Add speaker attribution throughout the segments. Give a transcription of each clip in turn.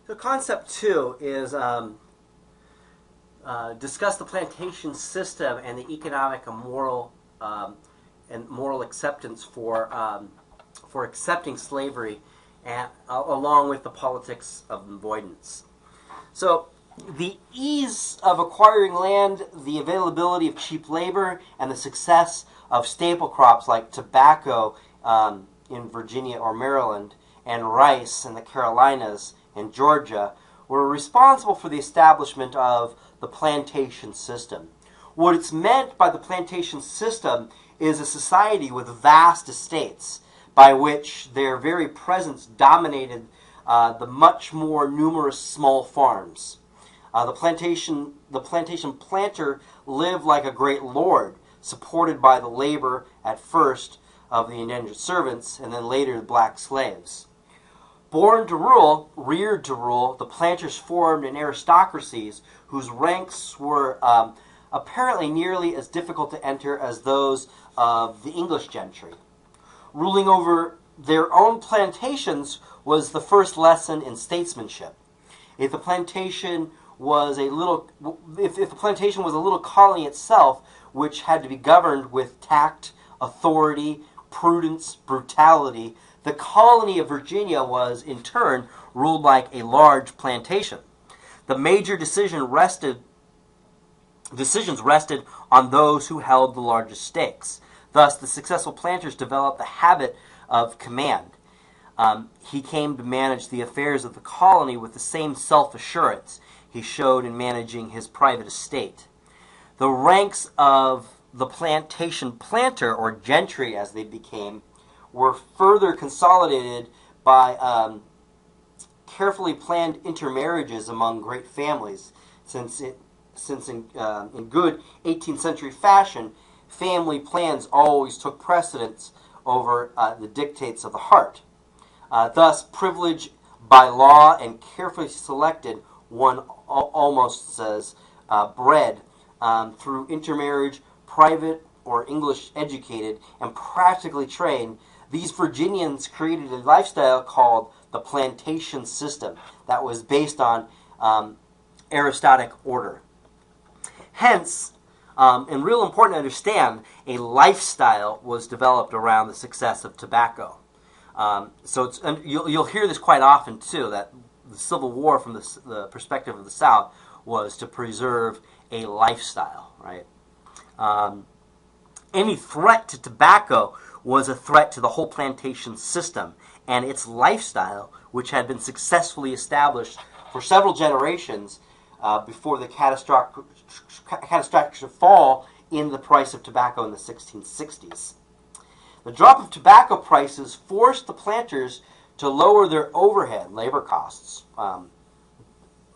Speaker 1: So concept two is discuss the plantation system and the economic and moral acceptance for accepting slavery, and along with the politics of avoidance. So the ease of acquiring land, the availability of cheap labor, and the success of staple crops like tobacco in Virginia or Maryland, and rice in the Carolinas and Georgia were responsible for the establishment of the plantation system. What it's meant by the plantation system is a society with vast estates, by which their very presence dominated the much more numerous small farms. The plantation planter lived like a great lord, supported by the labor at first of the indentured servants, and then later the black slaves. Born to rule, reared to rule, the planters formed an aristocracies whose ranks were apparently nearly as difficult to enter as those of the English gentry. Ruling over their own plantations was the first lesson in statesmanship. If the plantation was a little colony itself, which had to be governed with tact, authority, prudence, brutality, the colony of Virginia was, in turn, ruled like a large plantation. The major decisions rested on those who held the largest stakes. Thus, the successful planters developed the habit of command. He came to manage the affairs of the colony with the same self-assurance he showed in managing his private estate. The ranks of the plantation planter, or gentry as they became, were further consolidated by carefully planned intermarriages among great families, since in good 18th century fashion, family plans always took precedence over the dictates of the heart. Thus, privilege by law and carefully selected, one almost says, bred through intermarriage, private or English educated, and practically trained, these Virginians created a lifestyle called the Plantation System that was based on aristocratic order. Hence, and real important to understand, a lifestyle was developed around the success of tobacco. So you'll hear this quite often too, that the Civil War from the perspective of the South was to preserve a lifestyle, right? Any threat to tobacco was a threat to the whole plantation system and its lifestyle, which had been successfully established for several generations before the catastrophic fall in the price of tobacco in the 1660s. The drop of tobacco prices forced the planters to lower their overhead labor costs,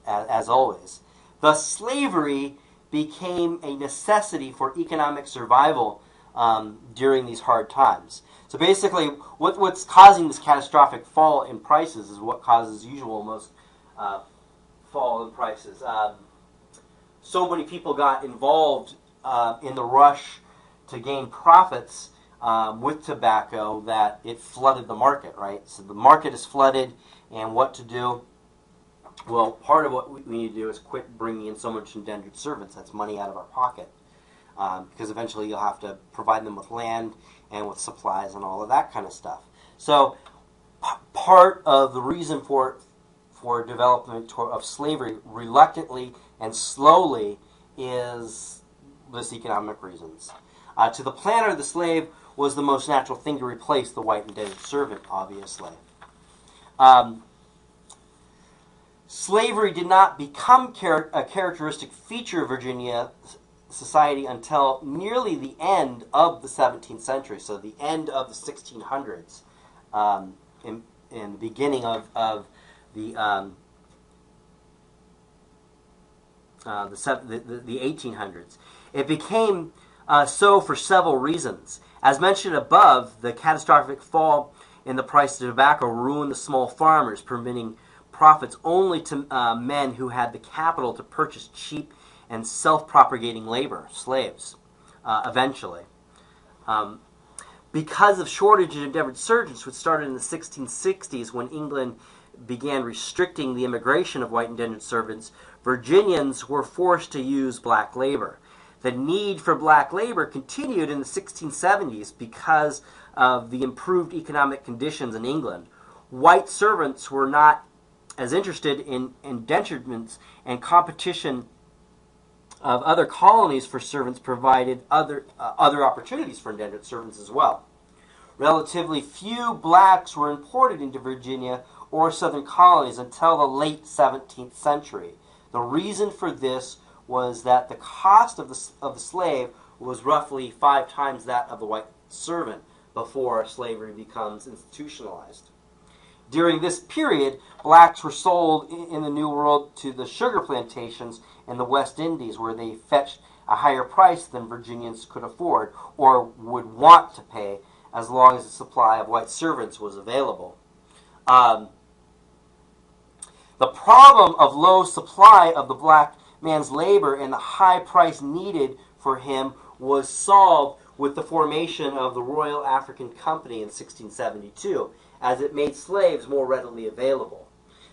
Speaker 1: as always. Thus, slavery became a necessity for economic survival during these hard times. So basically, what's causing this catastrophic fall in prices is what causes most fall in prices. So many people got involved in the rush to gain profits with tobacco that it flooded the market, right? So the market is flooded, and what to do? Well, part of what we need to do is quit bringing in so much indentured servants. That's money out of our pocket. Because eventually you'll have to provide them with land and with supplies and all of that kind of stuff. So part of the reason for development of slavery, reluctantly and slowly, is this economic reasons. To the planter, the slave was the most natural thing to replace the white indentured servant, obviously. Slavery did not become a characteristic feature of Virginia society until nearly the end of the 17th century, so the end of the 1600s, in the beginning of the 1800s. It became so for several reasons. As mentioned above, the catastrophic fall in the price of tobacco ruined the small farmers, permitting profits only to men who had the capital to purchase cheap and self-propagating labor, slaves, eventually. Because of shortage of indentured servants, which started in the 1660s when England began restricting the immigration of white indentured servants, Virginians were forced to use black labor. The need for black labor continued in the 1670s because of the improved economic conditions in England. White servants were not as interested in indenturements, and competition of other colonies for servants provided other opportunities for indentured servants as well. Relatively few blacks were imported into Virginia or southern colonies until the late 17th century. The reason for this was that the cost of the slave was roughly 5 times that of the white servant before slavery becomes institutionalized. During this period, blacks were sold in the New World to the sugar plantations in the West Indies, where they fetched a higher price than Virginians could afford or would want to pay, as long as a supply of white servants was available. The problem of low supply of the black man's labor and the high price needed for him was solved with the formation of the Royal African Company in 1672, as it made slaves more readily available.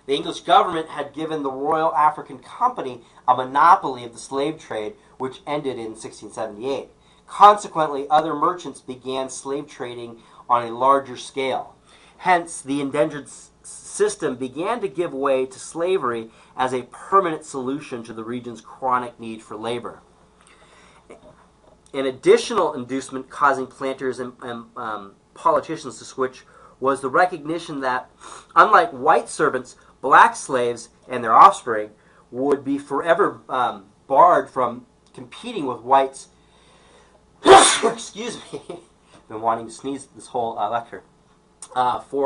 Speaker 1: The English government had given the Royal African Company a monopoly of the slave trade, which ended in 1678. Consequently, other merchants began slave trading on a larger scale. Hence, the indentured system began to give way to slavery as a permanent solution to the region's chronic need for labor. An additional inducement causing planters and politicians to switch was the recognition that, unlike white servants, black slaves and their offspring would be forever barred from competing with whites. Excuse me. I've been wanting to sneeze this whole lecture. There we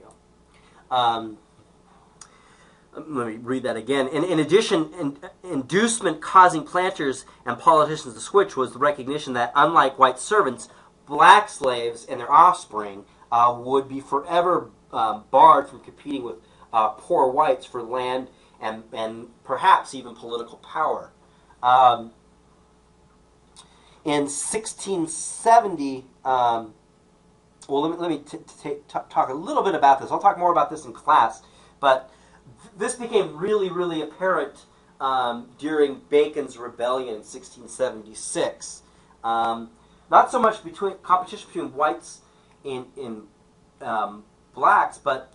Speaker 1: go. Let me read that again. In addition, inducement causing planters and politicians to switch was the recognition that, unlike white servants, black slaves and their offspring would be forever barred from competing with poor whites for land and perhaps even political power. In 1670, well, let me talk a little bit about this. I'll talk more about this in class, but this became really, really apparent during Bacon's Rebellion in 1676. Not so much competition between whites and blacks, but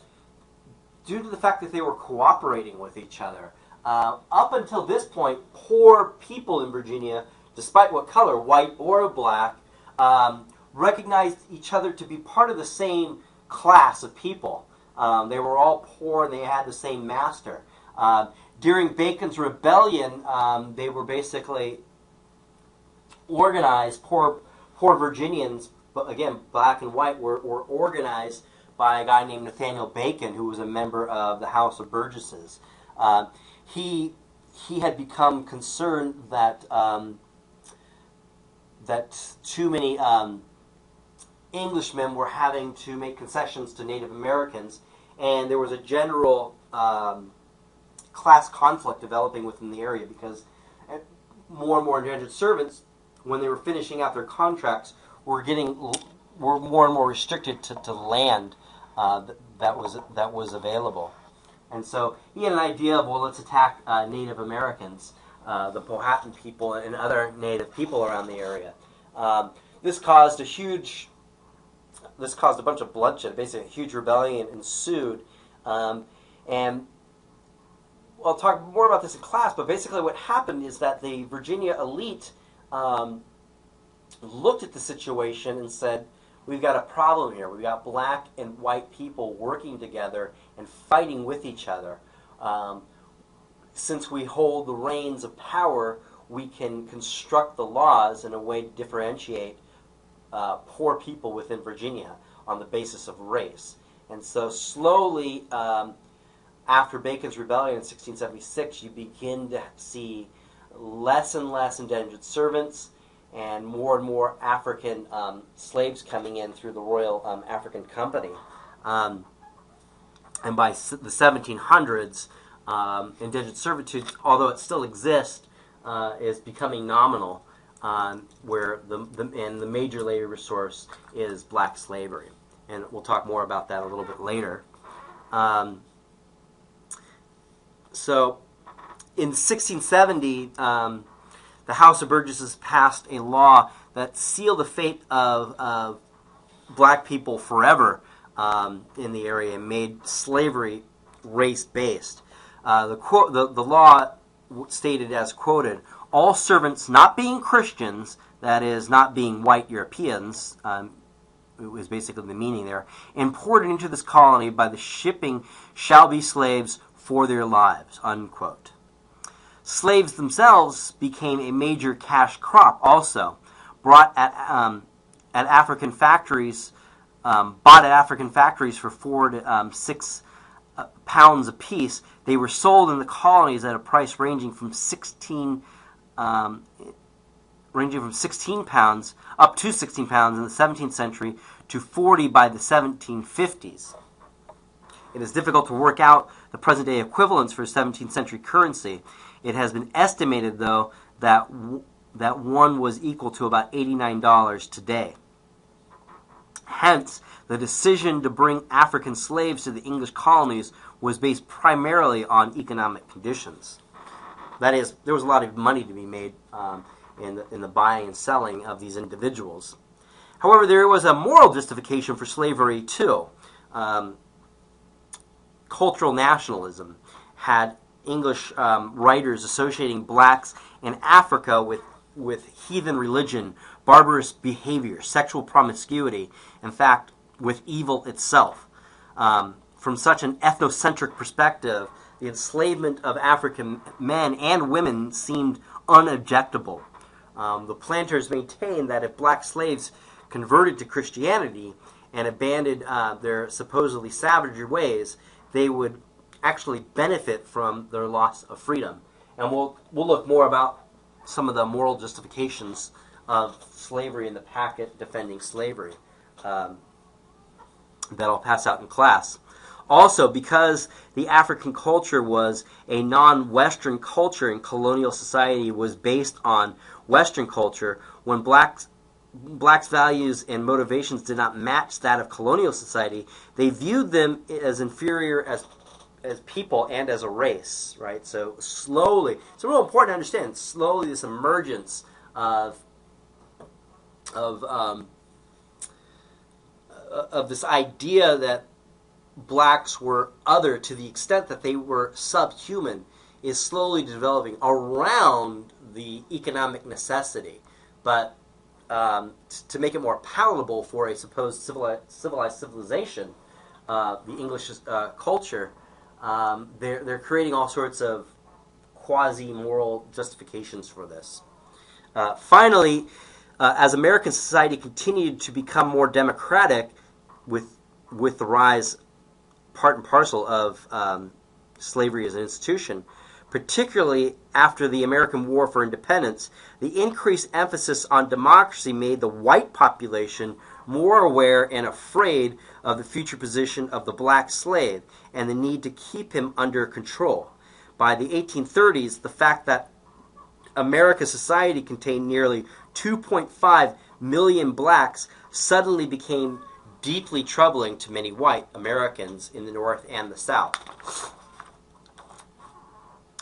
Speaker 1: due to the fact that they were cooperating with each other. Up until this point, poor people in Virginia, despite what color, white or black, recognized each other to be part of the same class of people. They were all poor and they had the same master. During Bacon's Rebellion, they were basically organized, poor Virginians, but again, black and white, were organized by a guy named Nathaniel Bacon, who was a member of the House of Burgesses. He had become concerned that too many Englishmen were having to make concessions to Native Americans, and there was a general class conflict developing within the area because more and more indentured servants, when they were finishing out their contracts, were more and more restricted to land that was available. And so he had an idea of, well, let's attack Native Americans, the Powhatan people, and other Native people around the area. This caused a bunch of bloodshed. Basically, a huge rebellion ensued. And I'll talk more about this in class, but basically what happened is that the Virginia elite looked at the situation and said, we've got a problem here. We've got black and white people working together and fighting with each other. Since we hold the reins of power, we can construct the laws in a way to differentiate poor people within Virginia on the basis of race. And so slowly, after Bacon's Rebellion in 1676, you begin to see less and less indentured servants and more African slaves coming in through the Royal African Company. And by the 1700s, indentured servitude, although it still exists, is becoming nominal. where the major labor source is black slavery. And we'll talk more about that a little bit later. So in 1670, the House of Burgesses passed a law that sealed the fate of black people forever in the area and made slavery race-based. The law stated as quoted, all servants not being Christians, that is, not being white Europeans, is basically the meaning there, imported into this colony by the shipping shall be slaves for their lives, unquote. Slaves themselves became a major cash crop also, bought at African factories for 4 to 6 pounds apiece. They were sold in the colonies at a price ranging from 16 pounds up to 16 pounds in the 17th century to 40 by the 1750s. It is difficult to work out the present-day equivalents for 17th century currency. It has been estimated, though, that one was equal to about $89 today. Hence, the decision to bring African slaves to the English colonies was based primarily on economic conditions. That is, there was a lot of money to be made in the buying and selling of these individuals. However, there was a moral justification for slavery too. Cultural nationalism had English writers associating blacks in Africa with heathen religion, barbarous behavior, sexual promiscuity, in fact, with evil itself. From such an ethnocentric perspective, the enslavement of African men and women seemed unobjectable. The planters maintained that if black slaves converted to Christianity and abandoned their supposedly savage ways, they would actually benefit from their loss of freedom. And we'll look more about some of the moral justifications of slavery in the packet defending slavery that I'll pass out in class. Also, because the African culture was a non-Western culture and colonial society was based on Western culture, when blacks' values and motivations did not match that of colonial society, they viewed them as inferior as people and as a race, right? So slowly, it's real important to understand, slowly this emergence of this idea that blacks were other to the extent that they were subhuman is slowly developing around the economic necessity. But to make it more palatable for a supposed civilized civilization, the English culture, they're creating all sorts of quasi-moral justifications for this. Finally, as American society continued to become more democratic with the rise, part and parcel of slavery as an institution, particularly after the American War for Independence, the increased emphasis on democracy made the white population more aware and afraid of the future position of the black slave and the need to keep him under control. By the 1830s, the fact that America's society contained nearly 2.5 million blacks suddenly became deeply troubling to many white Americans in the North and the South.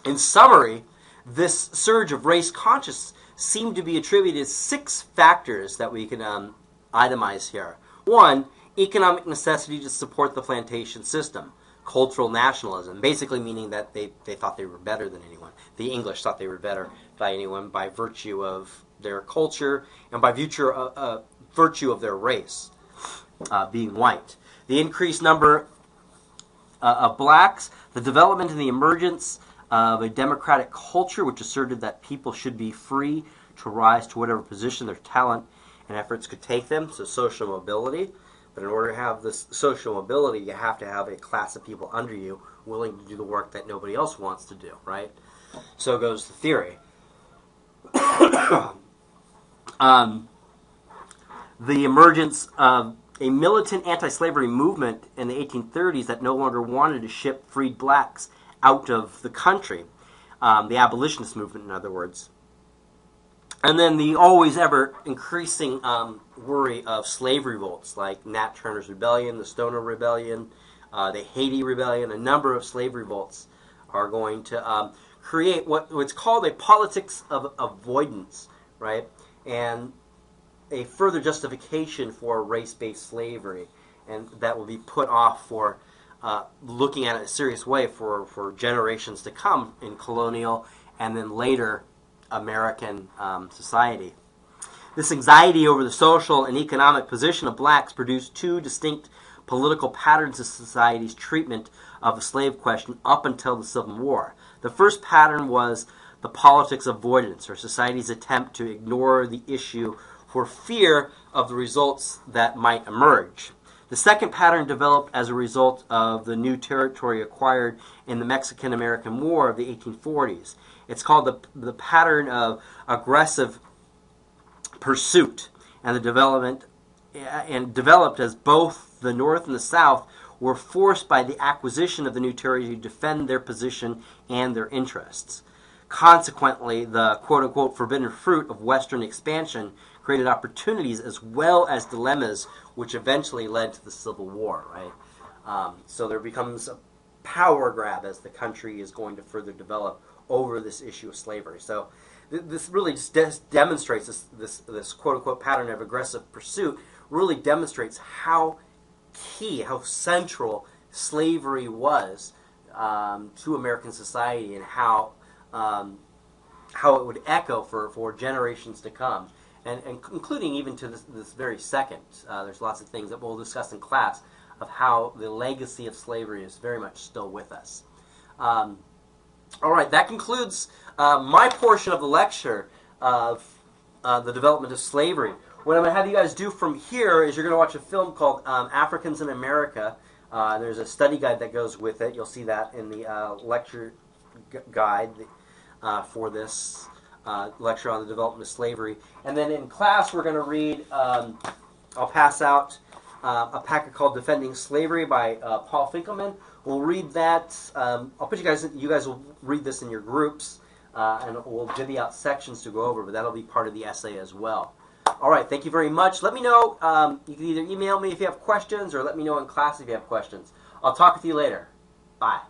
Speaker 1: In summary, this surge of race consciousness seemed to be attributed to 6 factors that we can itemize here. 1, economic necessity to support the plantation system. Cultural nationalism, basically meaning that they thought they were better than anyone. The English thought they were better by anyone by virtue of their culture and by virtue of their race, being white. The increased number of blacks, the development and the emergence of a democratic culture which asserted that people should be free to rise to whatever position their talent and efforts could take them, so social mobility. But in order to have this social mobility, you have to have a class of people under you willing to do the work that nobody else wants to do, right? So goes the theory. The emergence of a militant anti-slavery movement in the 1830s that no longer wanted to ship freed blacks out of the country. The abolitionist movement, in other words. And then the always ever increasing worry of slave revolts, like Nat Turner's Rebellion, the Stoner Rebellion, the Haiti Rebellion. A number of slave revolts are going to create what's called a politics of avoidance, right? And a further justification for race-based slavery, and that will be put off for looking at it in a serious way for generations to come in colonial and then later American society. This anxiety over the social and economic position of blacks produced two distinct political patterns of society's treatment of the slave question up until the Civil War. The first pattern was the politics of avoidance, or society's attempt to ignore the issue for fear of the results that might emerge. The second pattern developed as a result of the new territory acquired in the Mexican-American War of the 1840s. It's called the pattern of aggressive pursuit, and developed as both the North and the South were forced by the acquisition of the new territory to defend their position and their interests. Consequently, the quote-unquote forbidden fruit of Western expansion created opportunities as well as dilemmas, which eventually led to the Civil War, right? So there becomes a power grab as the country is going to further develop over this issue of slavery. So this really just demonstrates this quote-unquote pattern of aggressive pursuit really demonstrates how key, how central slavery was to American society, and how it would echo for generations to come, and including even to this very second. There's lots of things that we'll discuss in class of how the legacy of slavery is very much still with us. All right, that concludes my portion of the lecture of the development of slavery. What I'm going to have you guys do from here is you're going to watch a film called Africans in America. There's a study guide that goes with it. You'll see that in the lecture guide for this lecture on the development of slavery. And then in class we're going to read, I'll pass out a packet called Defending Slavery by Paul Finkelman. We'll read that. I'll put you guys will read this in your groups, and we'll divvy out sections to go over, but that'll be part of the essay as well. All right, thank you very much. Let me know. You can either email me if you have questions, or let me know in class if you have questions. I'll talk with you later. Bye.